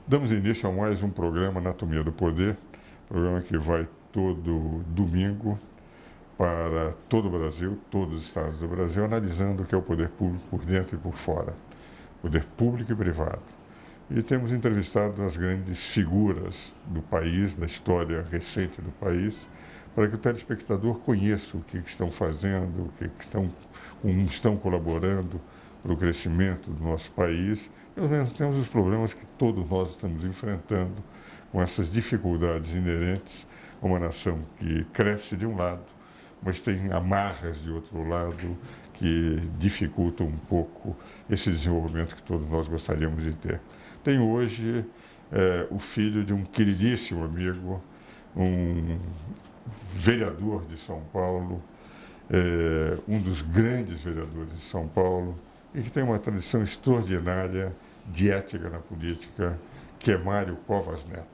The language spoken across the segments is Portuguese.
Damos início a mais um programa Anatomia do Poder, programa que vai todo domingo para todo o Brasil, todos os estados do Brasil, analisando o que é o poder público por dentro e por fora, poder público e privado. E temos entrevistado as grandes figuras do país, da história recente do país, para que o telespectador conheça o que estão fazendo, como estão colaborando para o crescimento do nosso país. E, ao menos, temos os problemas que todos nós estamos enfrentando com essas dificuldades inerentes a uma nação que cresce de um lado, mas tem amarras de outro lado que dificultam um pouco esse desenvolvimento que todos nós gostaríamos de ter. Tenho hoje o filho de um queridíssimo amigo, um vereador de São Paulo, um dos grandes vereadores de São Paulo, e que tem uma tradição extraordinária de ética na política, que é Mário Covas Neto,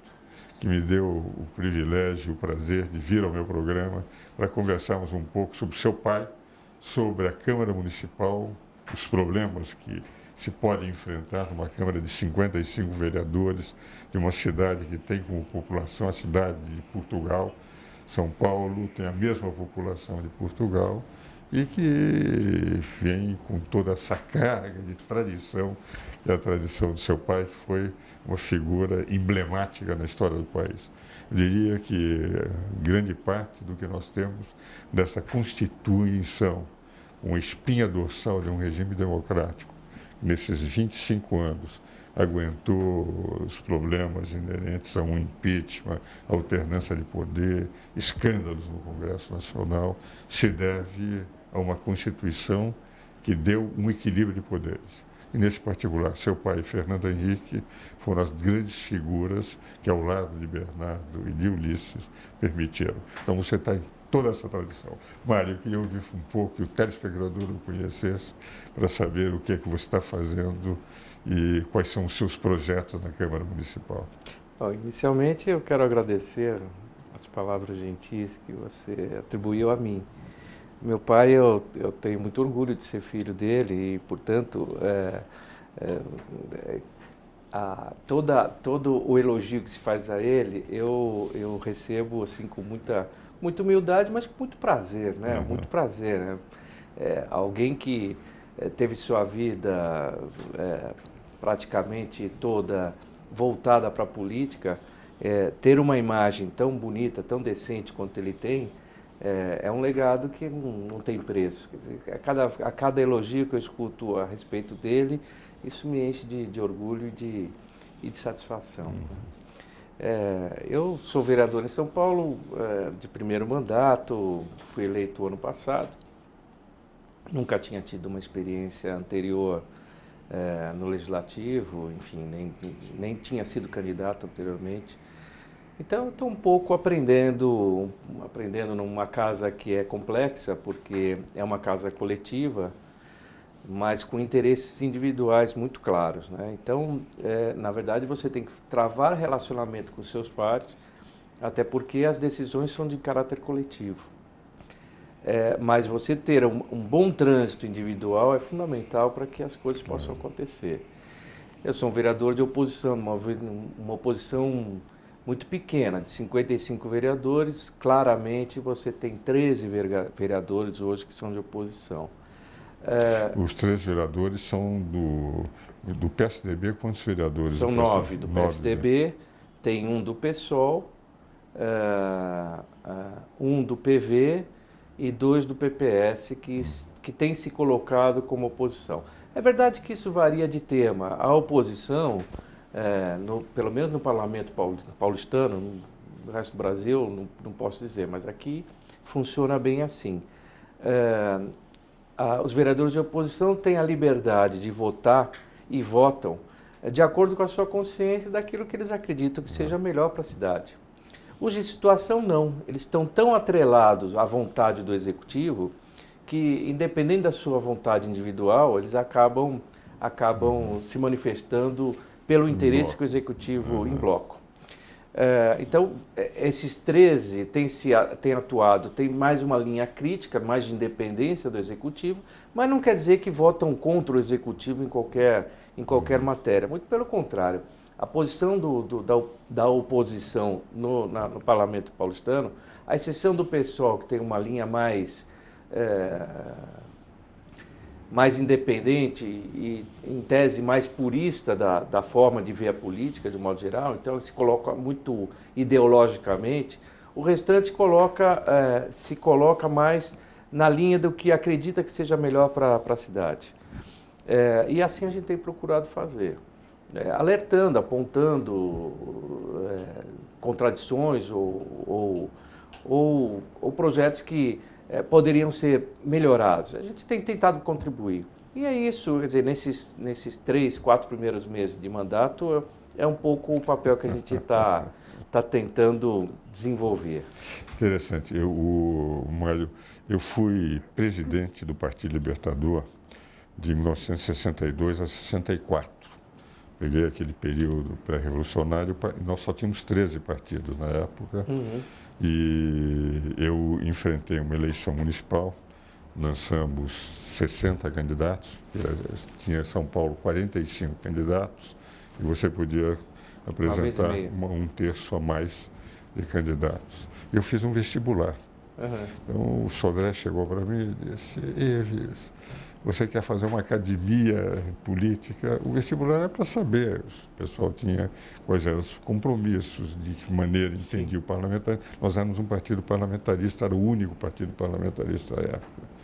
que me deu o privilégio, o prazer de vir ao meu programa para conversarmos um pouco sobre seu pai, sobre a Câmara Municipal, os problemas que se pode enfrentar numa Câmara de 55 vereadores, de uma cidade que tem como população a cidade de Portugal. São Paulo tem a mesma população de Portugal e que vem com toda essa carga de tradição, que é a tradição do seu pai, que foi uma figura emblemática na história do país. Eu diria que grande parte do que nós temos dessa Constituição, uma espinha dorsal de um regime democrático, nesses 25 anos, aguentou os problemas inerentes a um impeachment, a alternância de poder, escândalos no Congresso Nacional, se deve a uma Constituição que deu um equilíbrio de poderes. E, nesse particular, seu pai, Fernando Henrique, foram as grandes figuras que, ao lado de Bernardo e de Ulisses, permitiram. Então, você está em toda essa tradição. Mário, eu queria ouvir um pouco, que o telespectador o conhecesse, para saber o que é que você está fazendo e quais são os seus projetos na Câmara Municipal. Bom, inicialmente, eu quero agradecer as palavras gentis que você atribuiu a mim. Meu pai, eu tenho muito orgulho de ser filho dele e, portanto, todo o elogio que se faz a ele, eu recebo assim com muita humildade, mas com muito prazer, né? Muito prazer, né? Alguém que teve sua vida praticamente toda voltada para a política, ter uma imagem tão bonita, tão decente quanto ele tem, é um legado que não tem preço. Quer dizer, a cada elogio que eu escuto a respeito dele, isso me enche de orgulho e de satisfação. Eu sou vereador em São Paulo de primeiro mandato, fui eleito ano passado, nunca tinha tido uma experiência anterior no Legislativo, enfim, nem tinha sido candidato anteriormente. Então, eu estou um pouco aprendendo numa casa que é complexa, porque é uma casa coletiva, mas com interesses individuais muito claros, né? Então, na verdade, você tem que travar relacionamento com seus pares, até porque as decisões são de caráter coletivo. Mas você ter um bom trânsito individual é fundamental para que as coisas possam acontecer. Eu sou um vereador de oposição, uma oposição muito pequena, de 55 vereadores. Claramente, você tem 13 vereadores hoje que são de oposição. Os 3 vereadores são do PSDB. Quantos vereadores? São 9 do PSDB, tem um do PSOL, um do PV e 2 do PPS que tem se colocado como oposição. É verdade que isso varia de tema. A oposição, pelo menos no parlamento paulistano, no resto do Brasil, não posso dizer, mas aqui funciona bem assim. Os vereadores de oposição têm a liberdade de votar e votam de acordo com a sua consciência daquilo que eles acreditam que seja melhor para a cidade. Os de situação não, eles estão tão atrelados à vontade do executivo que, independente da sua vontade individual, eles acabam se manifestando pelo interesse que o executivo em bloco. Então, esses 13 têm atuado, tem mais uma linha crítica, mais de independência do executivo, mas não quer dizer que votam contra o executivo em qualquer matéria. Muito pelo contrário. a posição da oposição no parlamento paulistano, à exceção do PSOL, que tem uma linha mais independente e, em tese, mais purista da forma de ver a política, de um modo geral, então ela se coloca muito ideologicamente, o restante se coloca mais na linha do que acredita que seja melhor para a cidade. E assim a gente tem procurado fazer, alertando, apontando contradições ou projetos que poderiam ser melhorados. A gente tem tentado contribuir. E é isso, quer dizer, nesses 3, 4 primeiros meses de mandato, é um pouco o papel que a gente está tentando desenvolver. Interessante. Mário, eu fui presidente do Partido Libertador de 1962 a 64. Peguei aquele período pré-revolucionário, nós só tínhamos 13 partidos na época. Uhum. E eu enfrentei uma eleição municipal, lançamos 60 candidatos, tinha em São Paulo 45 candidatos, e você podia apresentar um terço a mais de candidatos. Eu fiz um vestibular. Uhum. Então o Sodré chegou para mim e disse: Eves, você quer fazer uma academia política? O vestibular era para saber, o pessoal tinha quais eram os compromissos, de que maneira entendia o parlamentarismo. Nós éramos um partido parlamentarista, era o único partido parlamentarista da época.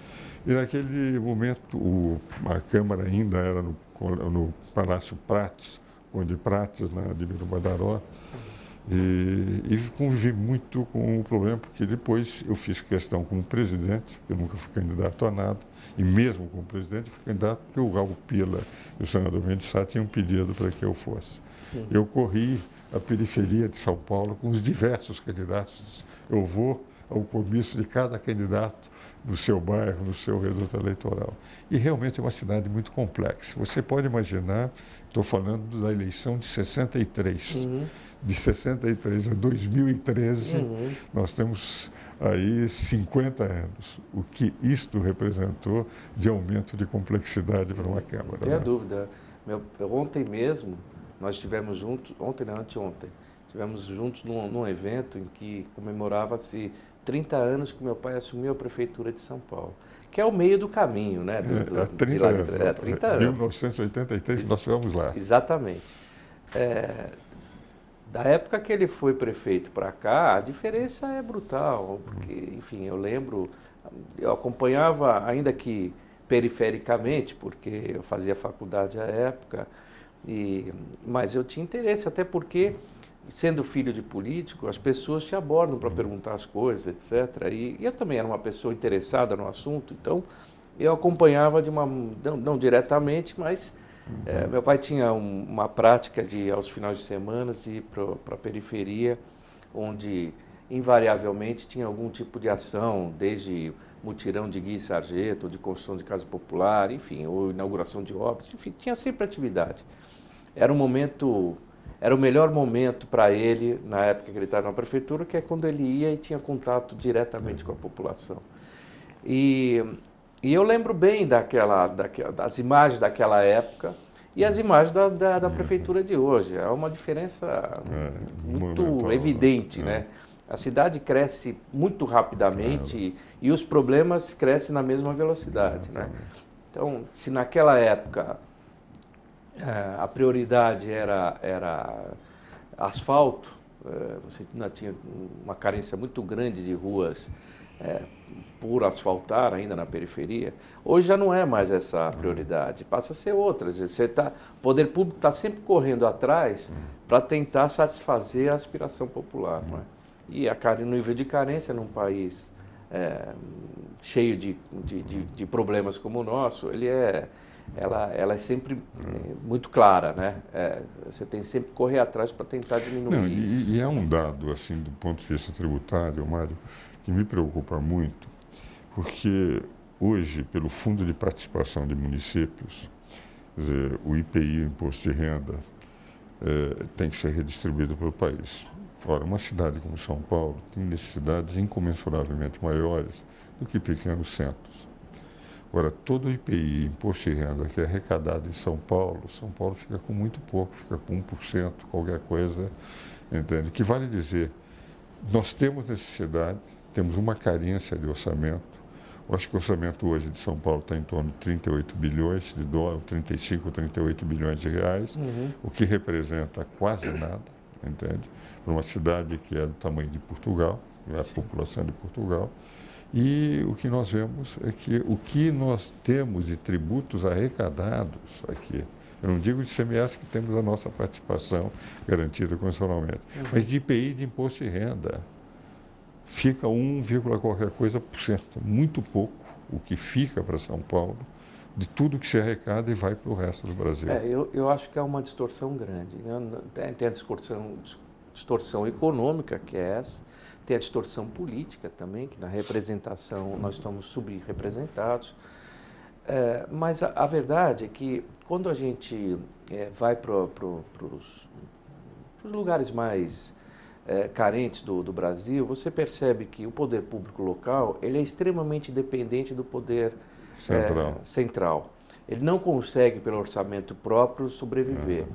E naquele momento, a Câmara ainda era no Palácio Prates, Conde Prates, na Ademir Badaró, e convivi muito com o problema, porque depois eu fiz questão como presidente, porque eu nunca fui candidato a nada, e mesmo como presidente fui candidato porque o Raul Pila e o senador Mendes Sá tinham pedido para que eu fosse. Sim. Eu corri a periferia de São Paulo com os diversos candidatos. Eu vou ao comício de cada candidato no seu bairro, no seu reduto eleitoral. E realmente é uma cidade muito complexa. Você pode imaginar, estou falando da eleição de 63. Uhum. De 63 a 2013, nós temos aí 50 anos. O que isto representou de aumento de complexidade para uma Câmara. Não tenha dúvida. Ontem mesmo, nós estivemos juntos, ontem não, anteontem, estivemos juntos num evento em que comemorava-se 30 anos que meu pai assumiu a Prefeitura de São Paulo, que é o meio do caminho, né? 30 anos. 30 anos. 1983 nós estivemos lá. Exatamente. Da época que ele foi prefeito para cá, a diferença é brutal, porque, enfim, eu acompanhava, ainda que perifericamente, porque eu fazia faculdade à época, mas eu tinha interesse, até porque, sendo filho de político, as pessoas te abordam para perguntar as coisas, etc. E eu também era uma pessoa interessada no assunto, então eu acompanhava não diretamente, mas meu pai tinha uma prática de, aos finais de semana, ir para a periferia, onde invariavelmente tinha algum tipo de ação, desde mutirão de guia e sarjeta, ou de construção de casa popular, enfim, ou inauguração de obras, enfim, tinha sempre atividade. Era o melhor momento para ele, na época que ele estava na prefeitura, que é quando ele ia e tinha contato diretamente com a população. E eu lembro bem das imagens daquela época e as imagens da prefeitura de hoje. É uma diferença muito evidente, né? A cidade cresce muito rapidamente e os problemas crescem na mesma velocidade, né? Então, se naquela época a prioridade era asfalto, você ainda tinha uma carência muito grande de ruas por asfaltar ainda na periferia. Hoje já não é mais essa prioridade, passa a ser outra. O poder público está sempre correndo atrás para tentar satisfazer a aspiração popular. Não é? E o nível de carência num país cheio de problemas como o nosso, ela é sempre muito clara, né? Você tem sempre que correr atrás para tentar diminuir isso. E é um dado, assim, do ponto de vista tributário, Mário, que me preocupa muito, porque hoje, pelo Fundo de Participação de Municípios, quer dizer, o IPI, o Imposto de Renda, tem que ser redistribuído pelo país. Ora, uma cidade como São Paulo tem necessidades incomensuravelmente maiores do que pequenos centros. Ora, todo o IPI, Imposto de Renda, que é arrecadado em São Paulo fica com muito pouco, fica com 1%, qualquer coisa, entende? Que vale dizer, nós temos necessidade, temos uma carência de orçamento. Eu acho que o orçamento hoje de São Paulo está em torno de 38 bilhões de dólares, 35, 38 bilhões de reais, o que representa quase nada, entende? Para uma cidade que é do tamanho de Portugal, é a população de Portugal. E o que nós vemos é que o que nós temos de tributos arrecadados aqui, eu não digo de CMS, que temos a nossa participação garantida constitucionalmente, mas de IPI, de imposto de renda, fica 1, qualquer coisa por cento, muito pouco o que fica para São Paulo, de tudo que se arrecada e vai para o resto do Brasil. Eu acho que é uma distorção grande, né? Tem a distorção econômica, que é essa, tem a distorção política também, que na representação nós estamos subrepresentados. Mas a verdade é que quando a gente vai para os lugares mais carentes do Brasil, você percebe que o poder público local ele é extremamente dependente do poder central. Ele não consegue, pelo orçamento próprio, sobreviver.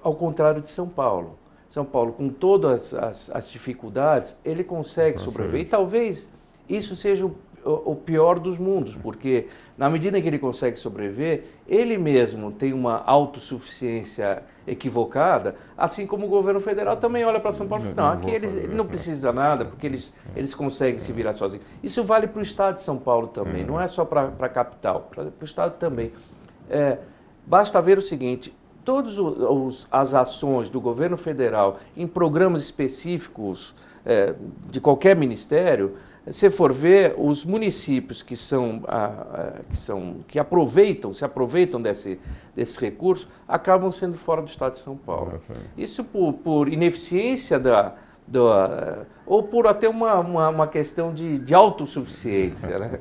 Ao contrário de São Paulo. São Paulo, com todas as dificuldades, ele consegue sobreviver. E talvez isso seja o pior dos mundos, porque na medida em que ele consegue sobreviver, ele mesmo tem uma autossuficiência equivocada, assim como o governo federal também olha para São Paulo e fala, não, aqui ele não precisa nada, porque eles conseguem se virar sozinhos. Isso vale para o estado de São Paulo também, não é só para a capital, para o estado também. Basta ver o seguinte, todas as ações do governo federal em programas específicos de qualquer ministério, se for ver, os municípios que aproveitam desse recurso, acabam sendo fora do estado de São Paulo. Isso por ineficiência ou por até uma questão de autossuficiência, né?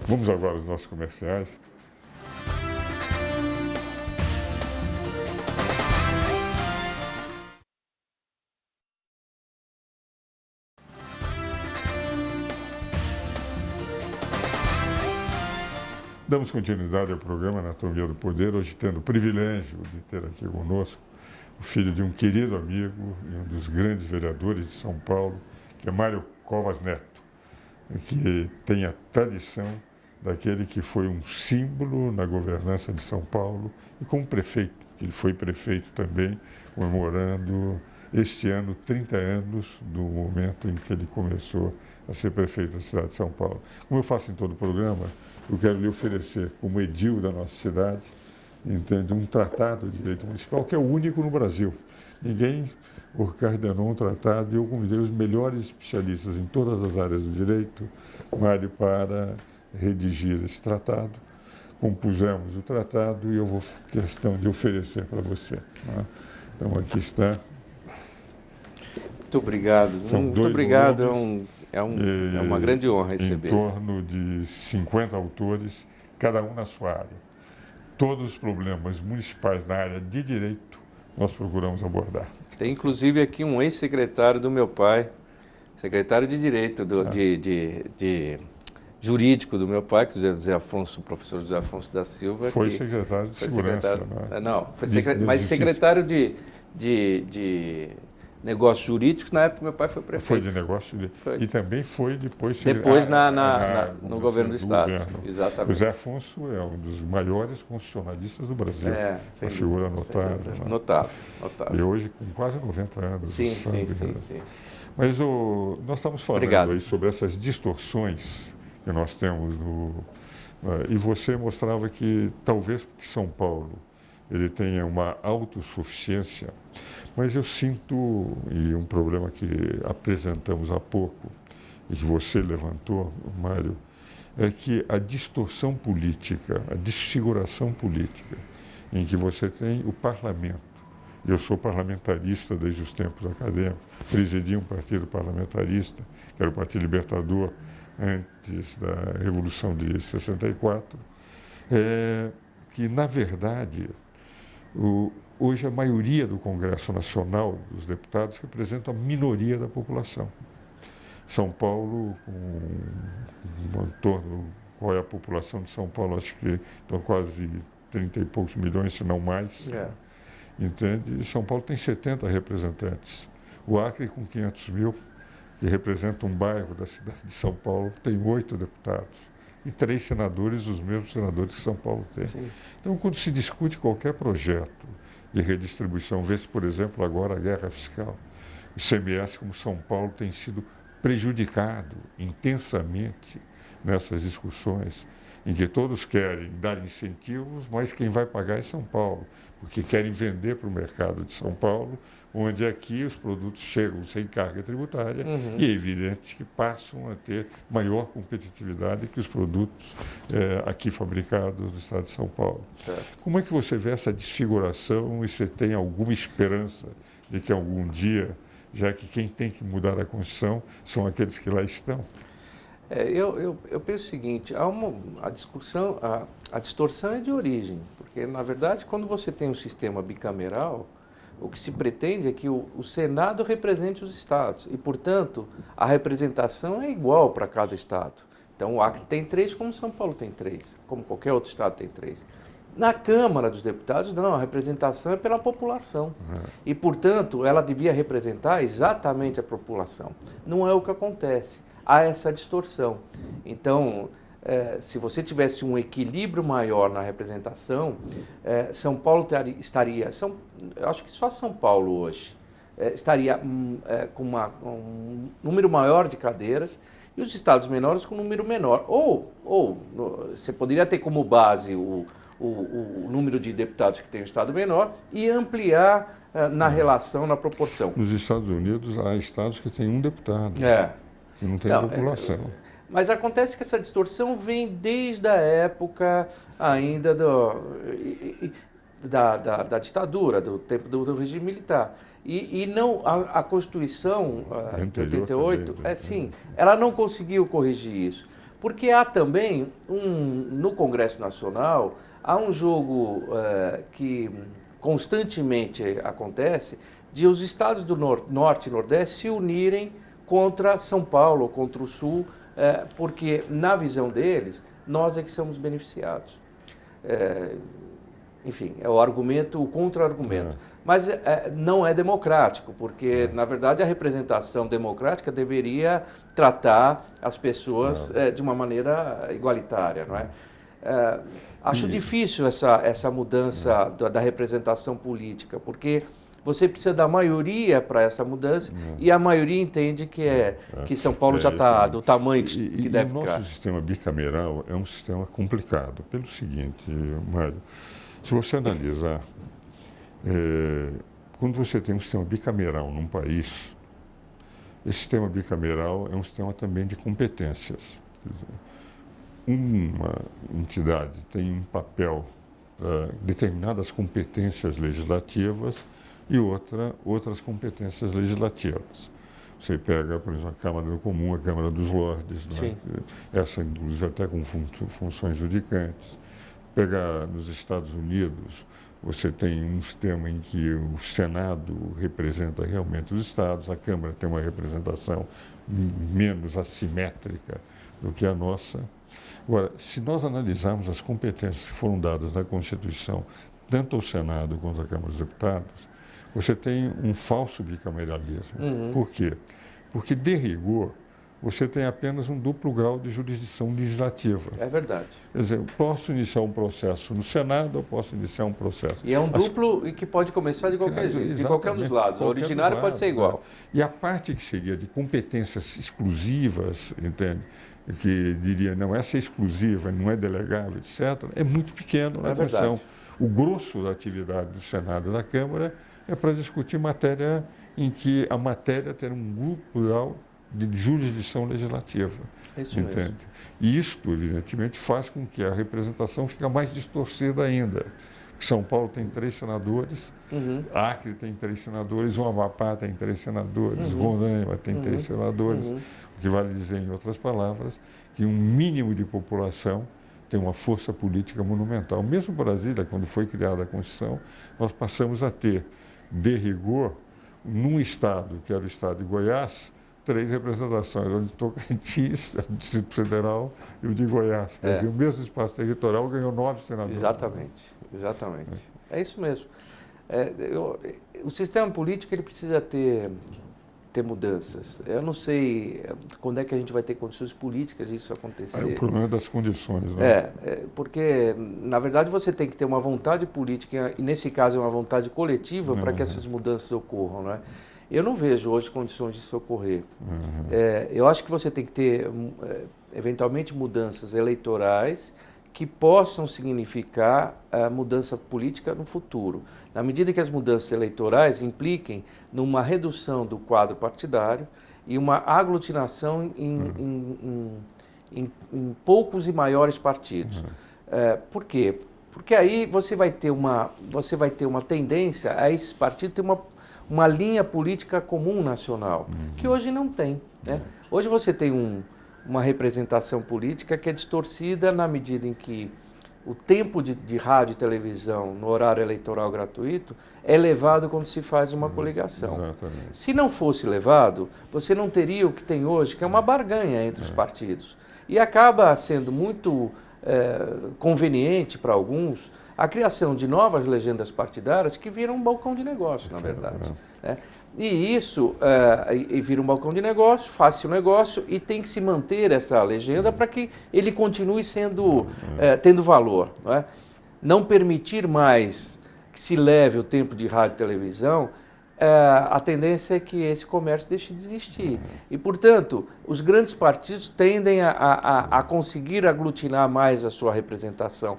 Vamos agora aos nossos comerciais. Damos continuidade ao programa Anatomia do Poder, hoje tendo o privilégio de ter aqui conosco o filho de um querido amigo e um dos grandes vereadores de São Paulo, que é Mário Covas Neto, que tem a tradição daquele que foi um símbolo na governança de São Paulo e como prefeito, ele foi prefeito também, comemorando este ano 30 anos do momento em que ele começou a ser prefeito da cidade de São Paulo. Como eu faço em todo o programa, eu quero lhe oferecer, como edil da nossa cidade, entende, um tratado de direito municipal que é o único no Brasil. Ninguém ordenou um tratado e eu convidei os melhores especialistas em todas as áreas do direito, Mário, para redigir esse tratado. Compusemos o tratado e eu vou questão de oferecer para você. Né? Então, aqui está. Muito obrigado. Muito obrigado. É uma grande honra receber. Em torno de 50 autores, cada um na sua área. Todos os problemas municipais na área de direito nós procuramos abordar. Tem inclusive aqui um ex-secretário do meu pai, secretário de Direito, de jurídico do meu pai, que é o professor José Afonso da Silva. Foi secretário de Segurança. Mas secretário de Negócios Jurídicos, na época meu pai foi prefeito. Foi de Negócios Jurídicos. E também foi depois no governo do Estado. Exatamente. José Afonso é um dos maiores constitucionalistas do Brasil. Uma figura notável. Né? Notável. E hoje com quase 90 anos. Sim. Mas nós estamos falando aí sobre essas distorções que nós temos e você mostrava que talvez porque São Paulo ele tenha uma autossuficiência, mas eu sinto, e um problema que apresentamos há pouco, e que você levantou, Mário, é que a distorção política, a desfiguração política, em que você tem o parlamento. Eu sou parlamentarista desde os tempos acadêmicos, presidi um partido parlamentarista, que era o Partido Libertador, antes da Revolução de 64, que, na verdade, hoje a maioria do Congresso Nacional dos deputados representa a minoria da população. São Paulo, com qual é a população de São Paulo, acho que estão quase 30 e poucos milhões, se não mais. Entende? E São Paulo tem 70 representantes. O Acre, com 500 mil, que representa um bairro da cidade de São Paulo, tem 8 deputados. E 3 senadores, os mesmos senadores que São Paulo tem. Sim. Então, quando se discute qualquer projeto de redistribuição, vê-se, por exemplo, agora a guerra fiscal, o ICMS, como São Paulo, tem sido prejudicado intensamente nessas discussões, em que todos querem dar incentivos, mas quem vai pagar é São Paulo, porque querem vender para o mercado de São Paulo, onde aqui os produtos chegam sem carga tributária e é evidente que passam a ter maior competitividade que os produtos aqui fabricados no estado de São Paulo. Certo. Como é que você vê essa desfiguração e você tem alguma esperança de que algum dia, já que quem tem que mudar a Constituição são aqueles que lá estão? Eu penso o seguinte, a distorção é de origem, porque, na verdade, quando você tem um sistema bicameral, o que se pretende é que o Senado represente os estados e, portanto, a representação é igual para cada estado. Então, o Acre tem 3, como São Paulo tem 3, como qualquer outro estado tem 3. Na Câmara dos Deputados, não, a representação é pela população. E, portanto, ela devia representar exatamente a população. Não é o que acontece. Há essa distorção. Então, se você tivesse um equilíbrio maior na representação, São Paulo estaria, acho que só São Paulo hoje, estaria com um número maior de cadeiras e os estados menores com um número menor. Ou você poderia ter como base o número de deputados que tem o estado menor e ampliar na relação, na proporção. Nos Estados Unidos, há estados que têm um deputado. Que não tem população. Mas acontece que essa distorção vem desde a época ainda da ditadura, do tempo do regime militar. E não a Constituição de 88, ela não conseguiu corrigir isso. Porque há também, no Congresso Nacional, há um jogo que constantemente acontece de os estados do Norte e Nordeste se unirem contra São Paulo, contra o Sul, porque, na visão deles, nós é que somos beneficiados. Enfim, é o argumento, o contra-argumento. Mas não é democrático, porque, na verdade, a representação democrática deveria tratar as pessoas de uma maneira igualitária, não é? Acho difícil essa mudança da representação política, porque você precisa da maioria para essa mudança e a maioria entende que São Paulo já está do tamanho que deve ficar. O nosso sistema bicameral é um sistema complicado. Pelo seguinte, Mário, se você analisar, quando você tem um sistema bicameral num país, esse sistema bicameral é um sistema também de competências. Quer dizer, uma entidade tem um papel para determinadas competências legislativas e outras competências legislativas. Você pega, por exemplo, a Câmara do Comum, a Câmara dos Lordes, né? Essa, inclusive, até com funções judicantes. Pegar nos Estados Unidos, você tem um sistema em que o Senado representa realmente os estados, a Câmara tem uma representação menos assimétrica do que a nossa. Agora, se nós analisarmos as competências que foram dadas na Constituição, tanto ao Senado quanto à Câmara dos Deputados, você tem um falso bicameralismo. Por quê? Porque, de rigor, você tem apenas um duplo grau de jurisdição legislativa. É verdade. Quer dizer, eu posso iniciar um processo no Senado, eu posso iniciar um processo... E é um duplo e que pode começar de qualquer jeito, de qualquer um dos lados. O originário pode ser igual. E a parte que seria de competências exclusivas, entende? Que diria, não, essa é exclusiva, não é delegável, etc., é muito pequeno na Constituição. O grosso da atividade do Senado e da Câmara é para discutir matéria em que a matéria tem um grupo de jurisdição legislativa. É isso mesmo. E isto, evidentemente, faz com que a representação fique mais distorcida ainda. São Paulo tem 3 senadores, Acre tem 3 senadores, o Amapá tem 3 senadores, Roraima tem 3 senadores, o que vale dizer, em outras palavras, que um mínimo de população tem uma força política monumental. Mesmo Brasília, quando foi criada a Constituição, nós passamos a ter, de rigor, num estado, que era o estado de Goiás, 3 representações, o de Tocantins, o Distrito Federal e o de Goiás. Quer dizer, o mesmo espaço territorial ganhou 9 senadores. Exatamente, exatamente. É isso mesmo. O sistema político ele precisa ter mudanças. Eu não sei quando é que a gente vai ter condições políticas disso acontecer. É o problema das condições, né? Porque, na verdade, você tem que ter uma vontade política, e nesse caso é uma vontade coletiva, para que essas mudanças ocorram, não é? Eu não vejo hoje condições disso ocorrer. Eu acho que você tem que ter, eventualmente, mudanças eleitorais que possam significar a mudança política no futuro. Na medida que as mudanças eleitorais impliquem numa redução do quadro partidário e uma aglutinação em poucos e maiores partidos. Por quê? Porque aí você vai ter uma tendência a esses partidos ter uma linha política comum nacional, que hoje não tem, né? Hoje você tem uma representação política que é distorcida na medida em que o tempo de rádio e televisão no horário eleitoral gratuito é levado quando se faz uma coligação. Exatamente. Se não fosse levado, você não teria o que tem hoje, que é uma barganha entre os partidos. E acaba sendo muito conveniente para alguns a criação de novas legendas partidárias que viram um balcão de negócio, na verdade. E isso vira um balcão de negócio, faz-se um negócio e tem que se manter essa legenda para que ele continue tendo valor. Não permitir mais que se leve o tempo de rádio e televisão, a tendência é que esse comércio deixe de existir. E, portanto, os grandes partidos tendem a conseguir aglutinar mais a sua representação.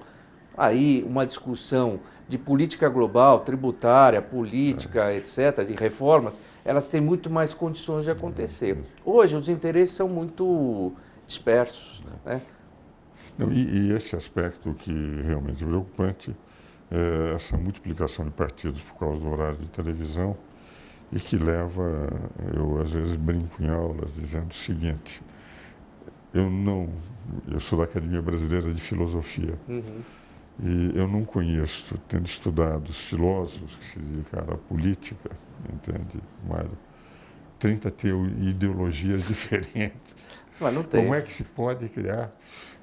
Aí, uma discussão de política global, tributária, política, etc., de reformas, elas têm muito mais condições de acontecer. Hoje, os interesses são muito dispersos, né? Não, e esse aspecto que realmente é preocupante é essa multiplicação de partidos por causa do horário de televisão e que leva, eu às vezes brinco em aulas dizendo o seguinte, eu sou da Academia Brasileira de Filosofia, e eu não conheço, tendo estudado os filósofos que se dedicaram à política, entende, Mário, 30 ideologias diferentes. Mas não tem. Como é que se pode criar?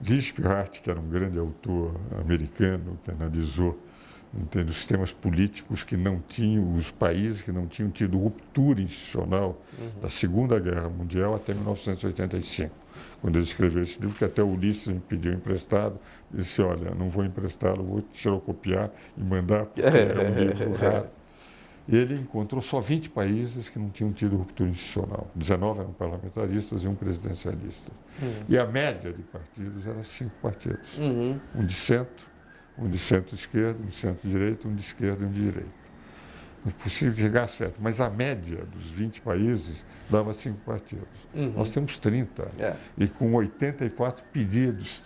Guy Spivak, que era um grande autor americano, que analisou, entende, os sistemas políticos que não tinham, os países que não tinham tido ruptura institucional da Segunda Guerra Mundial até 1985. Quando ele escreveu esse livro, que até o Ulisses me pediu emprestado, disse, olha, não vou emprestá-lo, vou xerocopiar e mandar, porque é um livro raro. Ele encontrou só 20 países que não tinham tido ruptura institucional. 19 eram parlamentaristas e um presidencialista. E a média de partidos era 5 partidos. Um de centro-esquerda, um de centro-direita, um de esquerda e um de direita. Não é possível chegar a 7, mas a média dos 20 países dava 5 partidos. Nós temos 30, e com 84 pedidos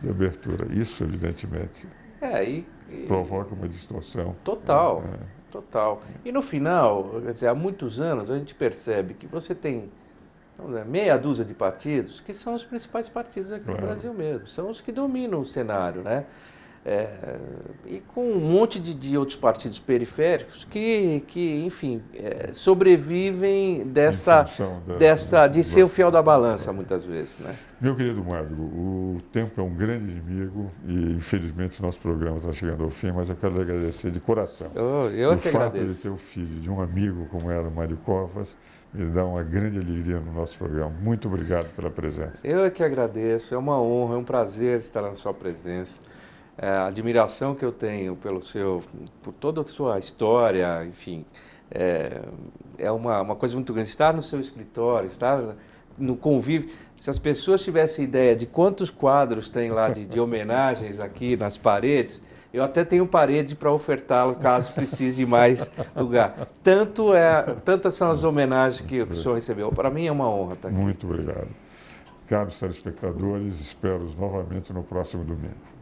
de abertura. Isso, evidentemente, provoca uma distorção. Total, total. E no final, quer dizer, há muitos anos, a gente percebe que você tem meia dúzia de partidos que são os principais partidos aqui no Brasil mesmo. São os que dominam o cenário, né? E com um monte de outros partidos periféricos que enfim, sobrevivem de ser o fiel da balança, muitas vezes, né? Meu querido Mário, o tempo é um grande inimigo e, infelizmente, o nosso programa está chegando ao fim, mas eu quero lhe agradecer de coração. Eu que agradeço. O fato de ter o filho de um amigo como era o Mário Covas me dá uma grande alegria no nosso programa. Muito obrigado pela presença. Eu é que agradeço, é uma honra, é um prazer estar na sua presença. A admiração que eu tenho por toda a sua história, enfim, é uma coisa muito grande. Estar no seu escritório, estar no convívio. Se as pessoas tivessem ideia de quantos quadros tem lá de homenagens aqui nas paredes, eu até tenho parede para ofertá-lo caso precise de mais lugar. Tantas são as homenagens que o senhor recebeu. Para mim é uma honra estar aqui. Muito obrigado. Caros telespectadores, espero-os novamente no próximo domingo.